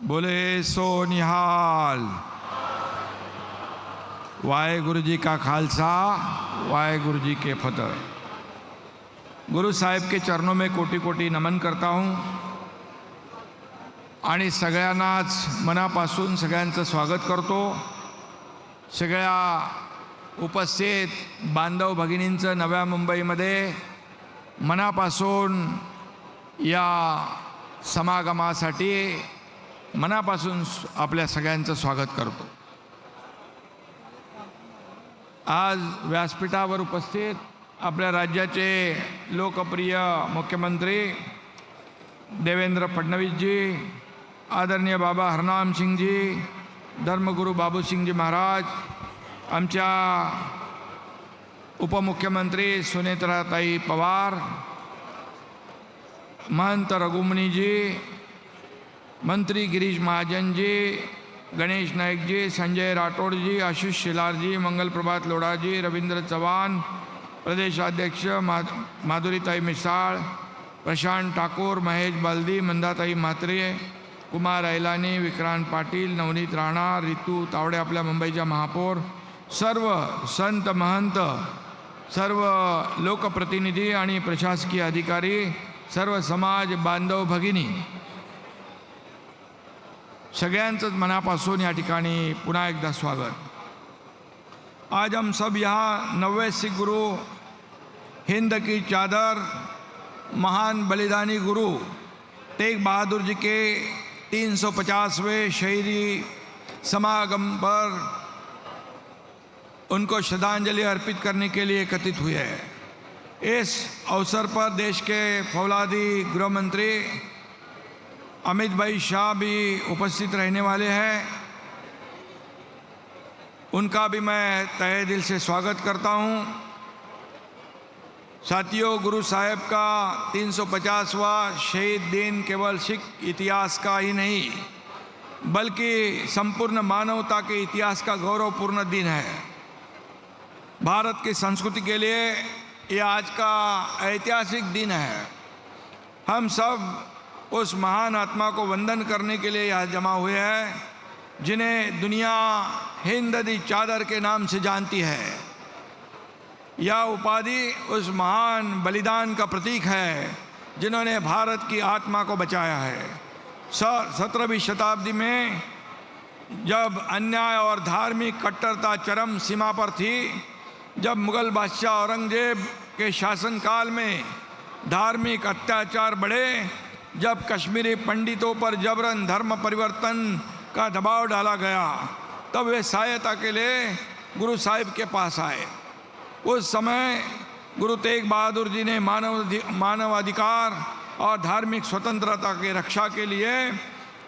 बोले सो निहाल। वाहेगुरु जी का खालसा, वाहेगुरु जी के फतेह। गुरु साहेब के चरणों में कोटी कोटी नमन करता हूँ आणि सगळ्यांनाच मनापासून सगळ्यांचं स्वागत करतो। सगळ्या उपस्थित बांधव भगिनींचं नव्या मुंबईमध्ये मनापासून या समागमासाठी मनापासून आपल्या सगळ्यांचं स्वागत करतो। आज व्यासपीठावर उपस्थित आपल्या राज्याचे लोकप्रिय मुख्यमंत्री देवेंद्र फडणवीस जी, आदरणीय बाबा हरनाम सिंह जी, धर्मगुरू बाबू सिंह जी महाराज, आमच्या उपमुख्यमंत्री सुनेत्राताई पवार, महंत रघुमणी जी, मंत्री गिरीश महाजन जी, गणेश नायक जी, संजय राठौड़ जी, आशीष शिलार जी, मंगल प्रभात लोढ़ा जी, रविंद्र चौहान, प्रदेशाध्यक्ष माधुरीताई मिसाळ, प्रशांत ठाकुर, महेश बालदी, मंदाताई म्हात्रे, कुमार ऐलानी, विक्रांत पाटील, नवनीत राणा, रितू तावडे, आपल्या मुंबईच्या महापौर, सर्व संत महंत, सर्व लोकप्रतिनिधी आणि प्रशासकीय अधिकारी, सर्व समाज बांधव भगिनी, सगळ्यांचंच मनापासून या ठिकाणी पुन्हा एकदा स्वागत। आज हम सब यहाँ 90 सिख गुरु, हिंद की चादर, महान बलिदानी गुरु तेग बहादुर जी के 350वें शहीदी समागम पर उनको श्रद्धांजलि अर्पित करने के लिए एकत्रित हुए हैं। इस अवसर पर देश के फौलादी गृह मंत्री अमित भाई शाह भी उपस्थित रहने वाले हैं। उनका भी मैं तहे दिल से स्वागत करता हूं। साथियों, गुरु साहेब का 350वां शहीद दिन केवल सिख इतिहास का ही नहीं बल्कि संपूर्ण मानवता के इतिहास का गौरवपूर्ण दिन है। भारत की संस्कृति के लिए यह आज का ऐतिहासिक दिन है। हम सब उस महान आत्मा को वंदन करने के लिए यहाँ जमा हुए हैं जिन्हें दुनिया हिंद दी चादर के नाम से जानती है। यह उपाधि उस महान बलिदान का प्रतीक है जिन्होंने भारत की आत्मा को बचाया है। 17वीं शताब्दी में जब अन्याय और धार्मिक कट्टरता चरम सीमा पर थी, जब मुगल बादशाह औरंगजेब के शासनकाल में धार्मिक अत्याचार बढ़े, जब कश्मीरी पंडितों पर जबरन धर्म परिवर्तन का दबाव डाला गया, तब वे सहायता के लिए गुरु साहिब के पास आए। उस समय गुरु तेग बहादुर जी ने मानवाधिकार और धार्मिक स्वतंत्रता की रक्षा के लिए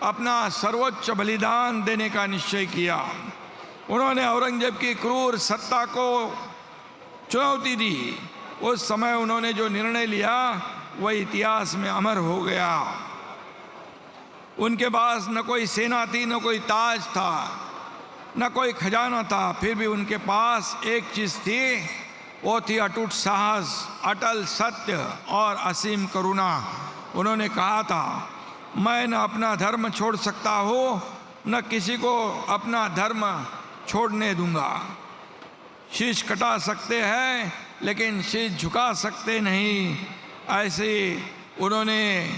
अपना सर्वोच्च बलिदान देने का निश्चय किया। उन्होंने औरंगजेब की क्रूर सत्ता को चुनौती दी। उस समय उन्होंने जो निर्णय लिया वह इतिहास में अमर हो गया। उनके पास न कोई सेना थी, न कोई ताज था, न कोई खजाना था, फिर भी उनके पास एक चीज थी, वो थी अटूट साहस, अटल सत्य और असीम करुणा। उन्होंने कहा था, मैं न अपना धर्म छोड़ सकता हूँ, न किसी को अपना धर्म छोड़ने दूंगा। शीश कटा सकते हैं लेकिन शीश झुका सकते नहीं। ऐसे उन्होंने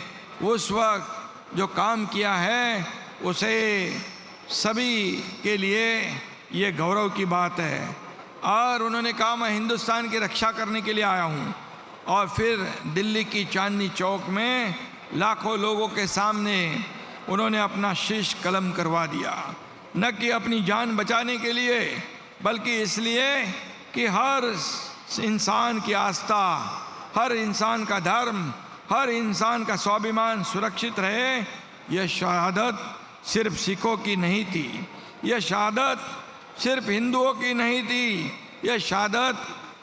उस वक्त जो काम किया है उसे सभी के लिए ये गौरव की बात है। और उन्होंने कहा, मैं हिंदुस्तान की रक्षा करने के लिए आया हूँ। और फिर दिल्ली की चांदनी चौक में लाखों लोगों के सामने उन्होंने अपना शीश कलम करवा दिया, न कि अपनी जान बचाने के लिए बल्कि इसलिए कि हर इंसान की आस्था, हर इंसान का धर्म, हर इंसान का स्वाभिमान सुरक्षित रहे। यह शहादत सिर्फ सिखों की नहीं थी, यह शहादत सिर्फ हिंदुओं की नहीं थी, यह शहादत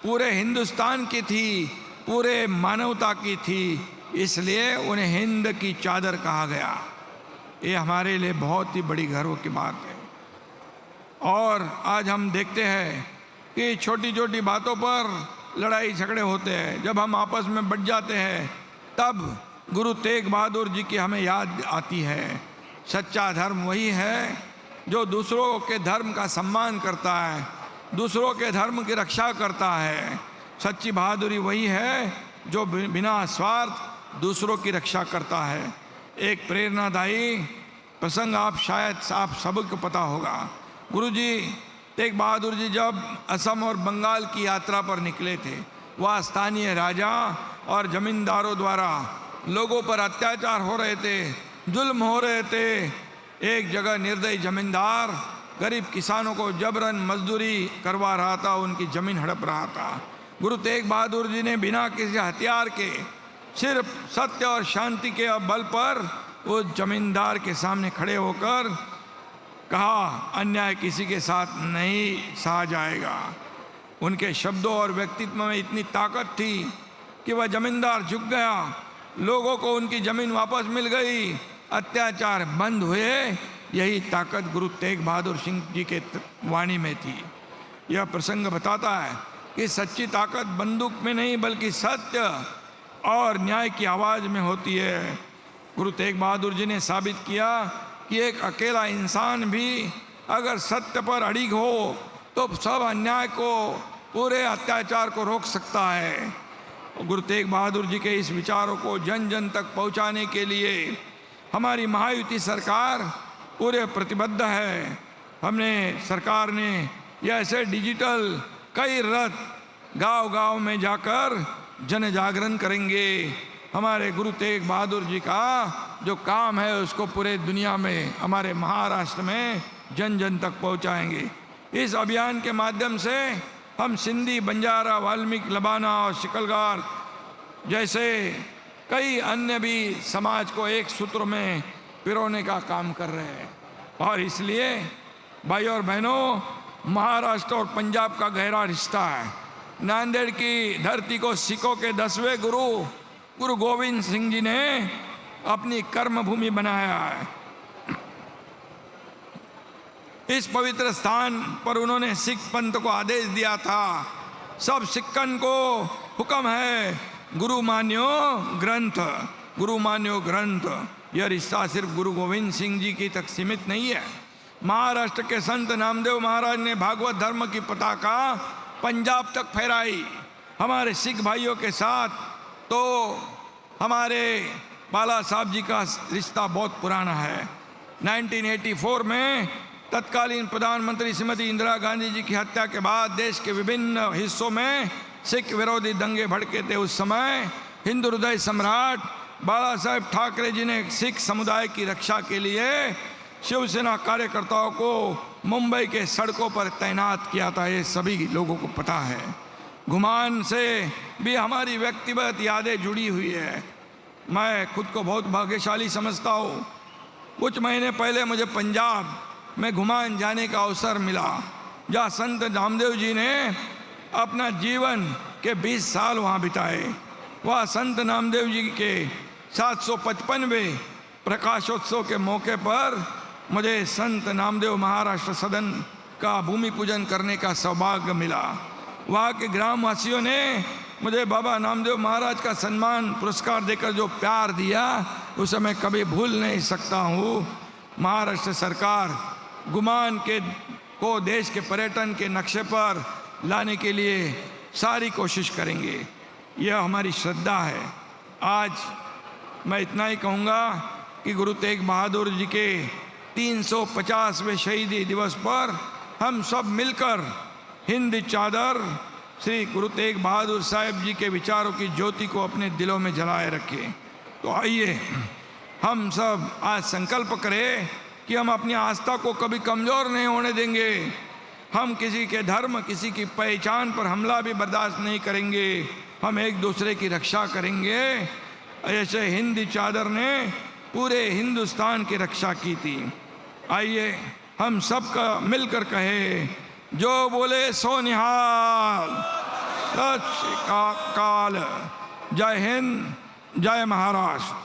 पूरे हिंदुस्तान की थी, पूरे मानवता की थी। इसलिए उन्हें हिंद की चादर कहा गया। ये हमारे लिए बहुत ही बड़ी गर्व की बात है। और आज हम देखते हैं कि छोटी छोटी बातों पर लड़ाई झगड़े होते हैं। जब हम आपस में बट जाते हैं तब गुरु तेग बहादुर जी की हमें याद आती है। सच्चा धर्म वही है जो दूसरों के धर्म का सम्मान करता है, दूसरों के धर्म की रक्षा करता है। सच्ची बहादुरी वही है जो बिना स्वार्थ दूसरों की रक्षा करता है। एक प्रेरणादायी प्रसंग आप सबको पता होगा। गुरुजी तेग बहादुर जी जब असम और बंगाल की यात्रा पर निकले थे, वह स्थानीय राजा और जमींदारों द्वारा लोगों पर अत्याचार हो रहे थे, जुल्म हो रहे थे। एक जगह निर्दयी जमींदार गरीब किसानों को जबरन मजदूरी करवा रहा था, उनकी जमीन हड़प रहा था। गुरु तेग बहादुर जी ने बिना किसी हथियार के सिर्फ सत्य और शांति के बल पर उस जमींदार के सामने खड़े होकर कहा, अन्याय किसी के साथ नहीं सहा जाएगा। उनके शब्दों और व्यक्तित्व में इतनी ताकत थी कि वह जमींदार झुक गया, लोगों को उनकी जमीन वापस मिल गई, अत्याचार बंद हुए। यही ताकत गुरु तेग बहादुर सिंह जी के वाणी में थी। यह प्रसंग बताता है कि सच्ची ताकत बंदूक में नहीं बल्कि सत्य और न्याय की आवाज़ में होती है। गुरु तेग बहादुर जी ने साबित किया कि एक अकेला इंसान भी अगर सत्य पर अड़िग हो तो सब अन्याय को, पूरे अत्याचार को रोक सकता है। गुरु तेग बहादुर जी के इस विचारों को जन जन तक पहुंचाने के लिए हमारी महायुति सरकार पूरे प्रतिबद्ध है। सरकार ने ऐसे डिजिटल कई रथ गांव-गांव में जाकर जन जागरण करेंगे। हमारे गुरु तेग बहादुर जी का जो काम है उसको पूरे दुनिया में, हमारे महाराष्ट्र में जन जन तक पहुंचाएंगे। इस अभियान के माध्यम से हम सिंधी, बंजारा, वाल्मीकि, लबाना और शिकलगार जैसे कई अन्य भी समाज को एक सूत्र में पिरोने का काम कर रहे हैं। और इसलिए भाई और बहनों, महाराष्ट्र और पंजाब का गहरा रिश्ता है। नांदेड़ की धरती को सिखों के 10वें गुरु गोविंद सिंह जी ने अपनी कर्म भूमि बनाया है। इस पवित्र स्थान पर उन्होंने सिख पंथ को आदेश दिया था, सब सिक्कन को हुक्म है, गुरु मान्यो ग्रंथ, गुरु मान्यो ग्रंथ। यह रिश्ता सिर्फ गुरु गोविंद सिंह जी की तक सीमित नहीं है। महाराष्ट्र के संत नामदेव महाराज ने भागवत धर्म की पताका पंजाब तक फहराई। हमारे सिख भाइयों के साथ तो हमारे बाला साहब जी का रिश्ता बहुत पुराना है। 1984 में तत्कालीन प्रधानमंत्री श्रीमती इंदिरा गांधी जी की हत्या के बाद देश के विभिन्न हिस्सों में सिख विरोधी दंगे भड़के थे। उस समय हिंदू हृदय सम्राट बाला साहेब ठाकरे जी ने सिख समुदाय की रक्षा के लिए शिवसेना कार्यकर्ताओं को मुंबई के सड़कों पर तैनात किया था। ये सभी लोगों को पता है। घुमान से भी हमारी व्यक्तिगत यादें जुड़ी हुई है। मैं खुद को बहुत भाग्यशाली समझता हूँ। कुछ महीने पहले मुझे पंजाब में घुमान जाने का अवसर मिला, जहाँ संत नामदेव जी ने अपना जीवन के 20 साल वहाँ बिताए। वह संत नामदेव जी के 755वें प्रकाशोत्सव के मौके पर मुझे संत नामदेव महाराष्ट्र सदन का भूमि पूजन करने का सौभाग्य मिला। वहाँ के ग्रामवासियों ने मुझे बाबा नामदेव महाराज का सम्मान पुरस्कार देकर जो प्यार दिया, उसे मैं कभी भूल नहीं सकता हूँ। महाराष्ट्र सरकार घुमान को देश के पर्यटन के नक्शे पर लाने के लिए सारी कोशिश करेंगे। यह हमारी श्रद्धा है। आज मैं इतना ही कहूँगा कि गुरु तेग बहादुर जी के 350वें शहीदी दिवस पर हम सब मिलकर हिंद चादर श्री गुरु तेग बहादुर साहब जी के विचारों की ज्योति को अपने दिलों में जलाए रखें। तो आइए हम सब आज संकल्प करें कि हम अपनी आस्था को कभी कमज़ोर नहीं होने देंगे। हम किसी के धर्म, किसी की पहचान पर हमला भी बर्दाश्त नहीं करेंगे। हम एक दूसरे की रक्षा करेंगे। ऐसे हिंद चादर ने पूरे हिंदुस्तान की रक्षा की थी। आइए हम सब का मिलकर कहे, जो बोले सो निहाल, सत श्री अकाल। जय हिंद, जय महाराष्ट्र।